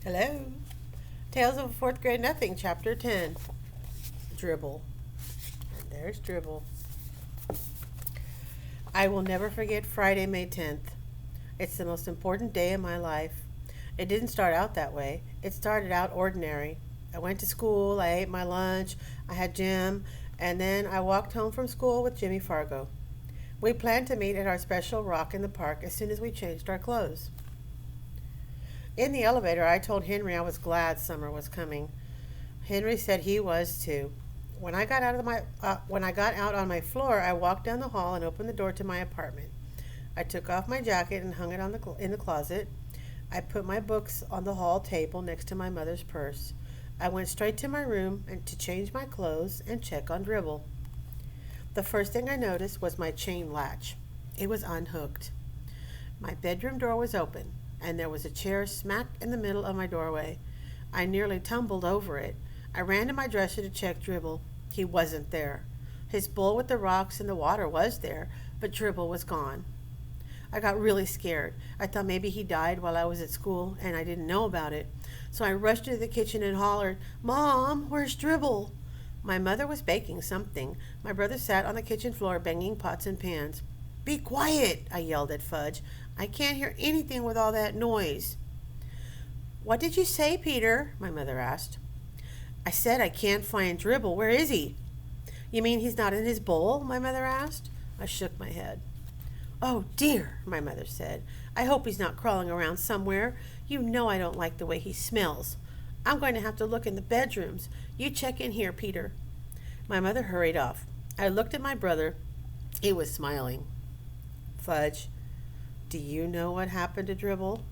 Hello. Tales of a Fourth Grade Nothing, Chapter 10. Dribble. And there's Dribble. I will never forget Friday, May 10th. It's the most important day in my life. It didn't start out that way. It started out ordinary. I went to school, I ate my lunch, I had gym, and then I walked home from school with Jimmy Fargo. We planned to meet at our special rock in the park as soon as we changed our clothes. In the elevator, I told Henry I was glad summer was coming. Henry said he was too. When I got out on my floor, I walked down the hall and opened the door to my apartment. I took off my jacket and hung it in the closet. I put my books on the hall table next to my mother's purse. I went straight to my room and to change my clothes and check on Dribble. The first thing I noticed was my chain latch. It was unhooked. My bedroom door was open, and there was a chair smack in the middle of my doorway. I nearly tumbled over it. I ran to my dresser to check Dribble. He wasn't there. His bowl with the rocks and the water was there, but Dribble was gone. I got really scared. I thought maybe he died while I was at school, and I didn't know about it. So I rushed into the kitchen and hollered, "Mom, where's Dribble?" My mother was baking something. My brother sat on the kitchen floor banging pots and pans. "Be quiet," I yelled at Fudge. "I can't hear anything with all that noise." "What did you say, Peter?" my mother asked. "I said I can't find Dribble. Where is he?" "You mean he's not in his bowl?" my mother asked. I shook my head. "Oh, dear," my mother said. "I hope he's not crawling around somewhere. You know I don't like the way he smells. I'm going to have to look in the bedrooms. You check in here, Peter." My mother hurried off. I looked at my brother. He was smiling. "Fudge, do you know what happened to Dribble?"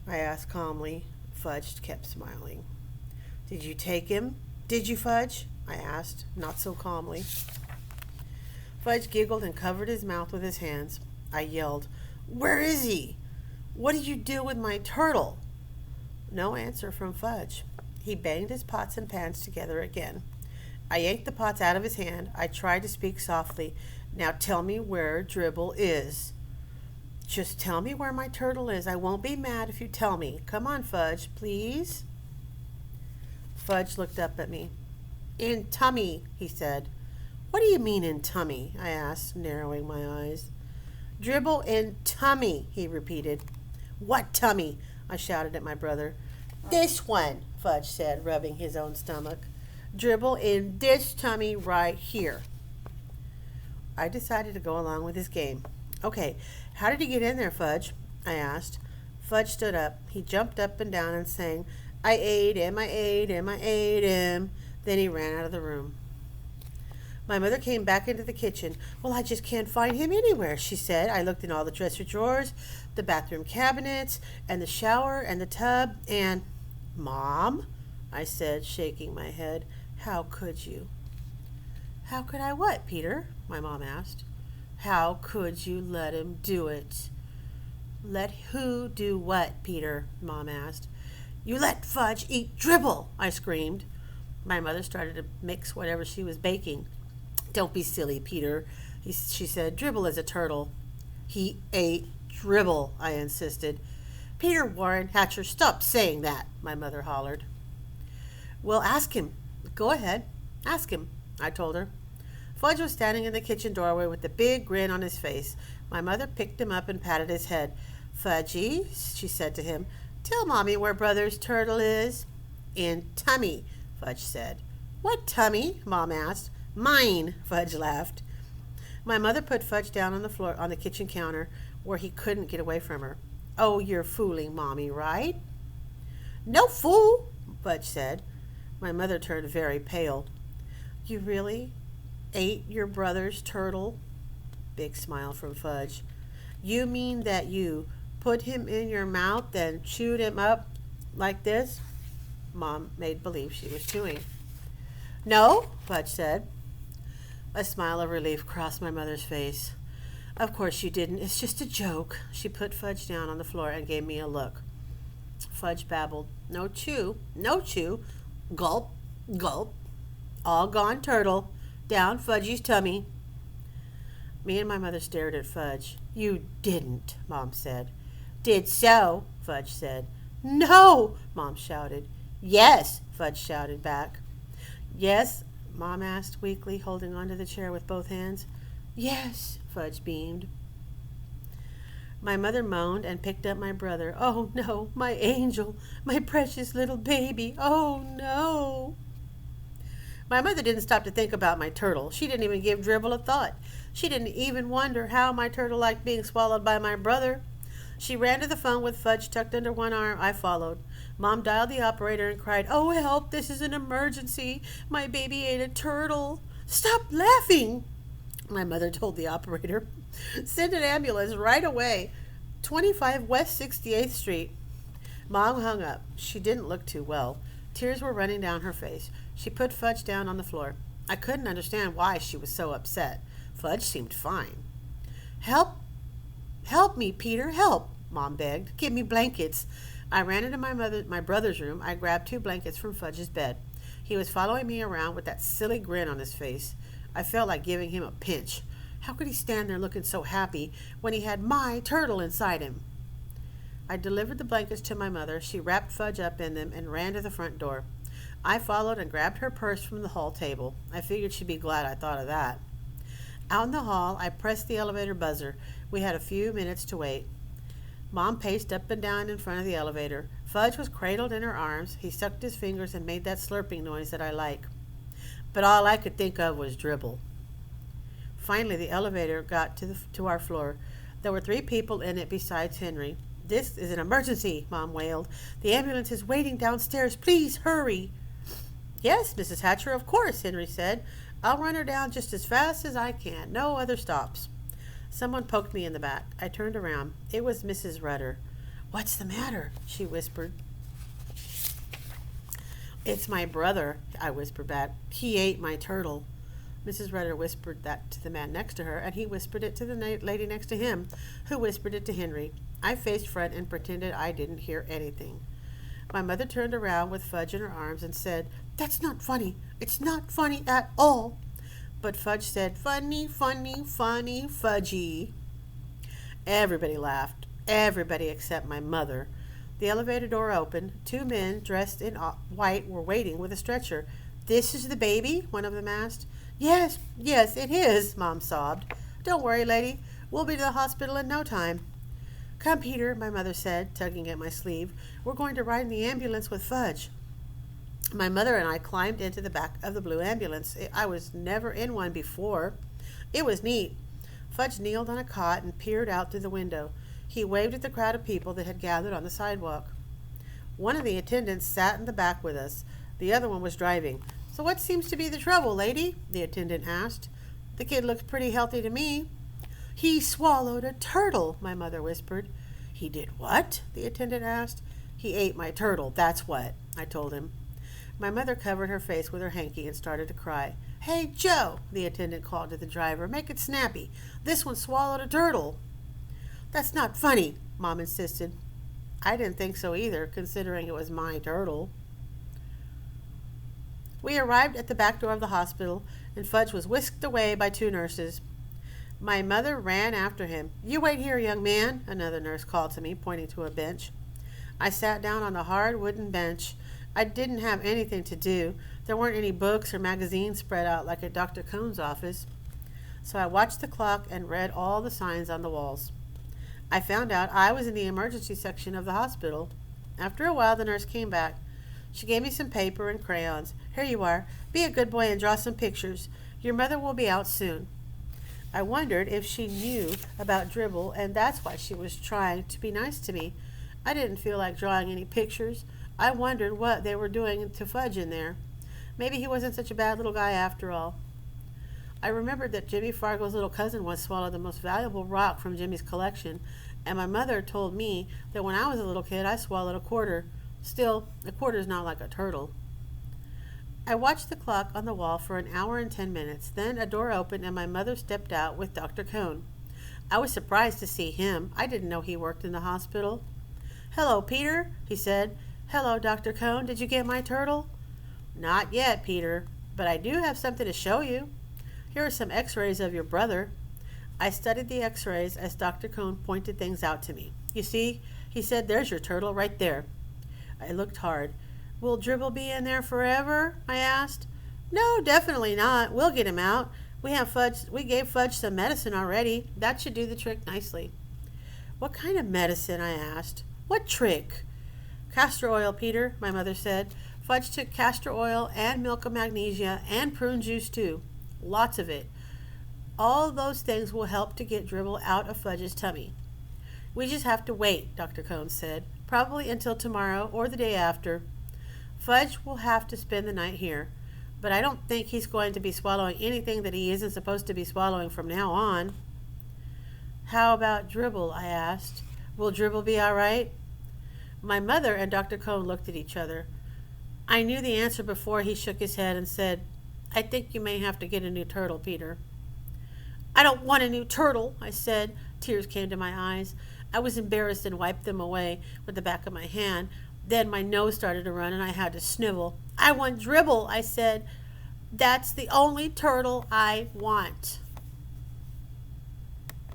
I asked calmly. Fudge kept smiling. "Did you take him? Did you, Fudge?" I asked, not so calmly. Fudge giggled and covered his mouth with his hands. I yelled, "Where is he? What did you do with my turtle?" No answer from Fudge. He banged his pots and pans together again. I yanked the pots out of his hand. I tried to speak softly. "Now tell me where Dribble is." "Just tell me where my turtle is. I won't be mad if you tell me. Come on, Fudge, please." Fudge looked up at me. "In tummy," he said. "What do you mean in tummy?" I asked, narrowing my eyes. "Dribble in tummy," he repeated. "What tummy?" I shouted at my brother. "This one," Fudge said, rubbing his own stomach. "Dribble in this tummy right here." I decided to go along with his game. "Okay, how did he get in there, Fudge?" I asked. Fudge stood up. He jumped up and down and sang, "I ate him, I ate him, I ate him." Then he ran out of the room. My mother came back into the kitchen. "Well, I just can't find him anywhere," she said. "I looked in all the dresser drawers, the bathroom cabinets, and the shower and the tub, and—" "Mom," I said, shaking my head, "how could you?" "How could I what, Peter?" my mom asked. "How could you let him do it?" "Let who do what, Peter?" Mom asked. "You let Fudge eat Dribble," I screamed. My mother started to mix whatever she was baking. "Don't be silly, Peter," she said. "Dribble is a turtle." "He ate Dribble," I insisted. "Peter Warren Hatcher, stop saying that," my mother hollered. "Well, ask him. Go ahead. Ask him," I told her. Fudge was standing in the kitchen doorway with a big grin on his face. My mother picked him up and patted his head. "Fudgy," she said to him, "tell Mommy where Brother's turtle is." "In tummy," Fudge said. "What tummy?" Mom asked. "Mine," Fudge laughed. My mother put Fudge down on the floor on the kitchen counter where he couldn't get away from her. "Oh, you're fooling Mommy, right?" "No fool," Fudge said. My mother turned very pale. "You really ate your brother's turtle?" Big smile from Fudge. "You mean that you put him in your mouth and chewed him up like this?" Mom made believe she was chewing. "No," Fudge said. A smile of relief crossed my mother's face. "Of course you didn't. It's just a joke." She put Fudge down on the floor and gave me a look. Fudge babbled, "No chew, no chew. Gulp, gulp. All gone turtle. Down Fudgy's tummy." Me and my mother stared at Fudge. "You didn't," Mom said. "Did so," Fudge said. No, Mom shouted. Yes, Fudge shouted back. Yes, Mom asked weakly, holding onto the chair with both hands. Yes, Fudge beamed. My mother moaned and picked up my brother. Oh no, my angel, my precious little baby. Oh no. My mother didn't stop to think about my turtle. She didn't even give Dribble a thought. She didn't even wonder how my turtle liked being swallowed by my brother. She ran to the phone with Fudge tucked under one arm. I followed. Mom dialed the operator and cried, "Oh, help, this is an emergency. My baby ate a turtle." "Stop laughing," my mother told the operator. "Send an ambulance right away. 25 West 68th Street. Mom hung up. She didn't look too well. Tears were running down her face. She put Fudge down on the floor. I couldn't understand why she was so upset. Fudge seemed fine. "Help! Help me, Peter, help!" Mom begged. "Give me blankets." I ran into my brother's room. I grabbed 2 blankets from Fudge's bed. He was following me around with that silly grin on his face. I felt like giving him a pinch. How could he stand there looking so happy when he had my turtle inside him? I delivered the blankets to my mother. She wrapped Fudge up in them and ran to the front door. I followed and grabbed her purse from the hall table. I figured she'd be glad I thought of that. Out in the hall, I pressed the elevator buzzer. We had a few minutes to wait. Mom paced up and down in front of the elevator. Fudge was cradled in her arms. He sucked his fingers and made that slurping noise that I like. But all I could think of was Dribble. Finally, the elevator got to our floor. There were 3 people in it besides Henry. "This is an emergency," Mom wailed. "The ambulance is waiting downstairs. Please hurry." "Yes, Mrs. Hatcher, of course," Henry said. "I'll run her down just as fast as I can. No other stops." Someone poked me in the back. I turned around. It was Mrs. Rudder. "What's the matter?" she whispered. "It's my brother," I whispered back. "He ate my turtle." Mrs. Rudder whispered that to the man next to her, and he whispered it to the lady next to him, who whispered it to Henry. I faced front and pretended I didn't hear anything. My mother turned around with Fudge in her arms and said, "That's not funny. It's not funny at all." But Fudge said, "Funny, funny, funny, Fudgy." Everybody laughed. Everybody except my mother. The elevator door opened. 2 men dressed in white were waiting with a stretcher. "This is the baby?" one of them asked. Yes, it is," Mom sobbed. "Don't worry, lady. We'll be to the hospital in no time." "Come, Peter," my mother said, tugging at my sleeve. "We're going to ride in the ambulance with Fudge." My mother and I climbed into the back of the blue ambulance. I was never in one before. It was neat. Fudge kneeled on a cot and peered out through the window. He waved at the crowd of people that had gathered on the sidewalk. One of the attendants sat in the back with us. The other one was driving. "So what seems to be the trouble, lady?" the attendant asked. "The kid looks pretty healthy to me." "He swallowed a turtle," my mother whispered. "He did what?" the attendant asked. "He ate my turtle, that's what," I told him. My mother covered her face with her hanky and started to cry. "Hey, Joe," the attendant called to the driver, "make it snappy. This one swallowed a turtle." "That's not funny," Mom insisted. I didn't think so either, considering it was my turtle. We arrived at the back door of the hospital, and Fudge was whisked away by 2 nurses. My mother ran after him. "You wait here, young man," another nurse called to me, pointing to a bench. I sat down on the hard wooden bench. I didn't have anything to do. There weren't any books or magazines spread out like at Dr. Cohn's office. So I watched the clock and read all the signs on the walls. I found out I was in the emergency section of the hospital. After a while, the nurse came back. She gave me some paper and crayons. "Here you are. Be a good boy and draw some pictures. Your mother will be out soon." I wondered if she knew about Dribble, and that's why she was trying to be nice to me. I didn't feel like drawing any pictures. I wondered what they were doing to Fudge in there. Maybe he wasn't such a bad little guy after all. I remembered that Jimmy Fargo's little cousin once swallowed the most valuable rock from Jimmy's collection, and my mother told me that when I was a little kid I swallowed a quarter. Still, a quarter's not like a turtle. I watched the clock on the wall for an hour and 10 minutes. Then a door opened and my mother stepped out with Dr. Cohn. I was surprised to see him. I didn't know he worked in the hospital. "Hello, Peter," he said. "Hello, Dr. Cohn. Did you get my turtle?" "Not yet, Peter, but I do have something to show you. Here are some x-rays of your brother." I studied the x-rays as Dr. Cohn pointed things out to me. "You see," he said, "there's your turtle right there." I looked hard. Will Dribble be in there forever? I asked. No, definitely not. We'll get him out. We gave Fudge some medicine already. That should do the trick nicely. What kind of medicine? I asked. What trick? Castor oil, Peter, my mother said. Fudge took castor oil and milk of magnesia and prune juice too. Lots of it. All those things will help to get Dribble out of Fudge's tummy. We just have to wait, Dr. Cone said. Probably until tomorrow or the day after. Fudge will have to spend the night here, but I don't think he's going to be swallowing anything that he isn't supposed to be swallowing from now on. How about Dribble? I asked. Will Dribble be all right? My mother and Dr. Cone looked at each other. I knew the answer before he shook his head and said, I think you may have to get a new turtle, Peter. I don't want a new turtle, I said. Tears came to my eyes. I was embarrassed and wiped them away with the back of my hand. Then my nose started to run and I had to snivel. I want Dribble, I said. That's the only turtle I want.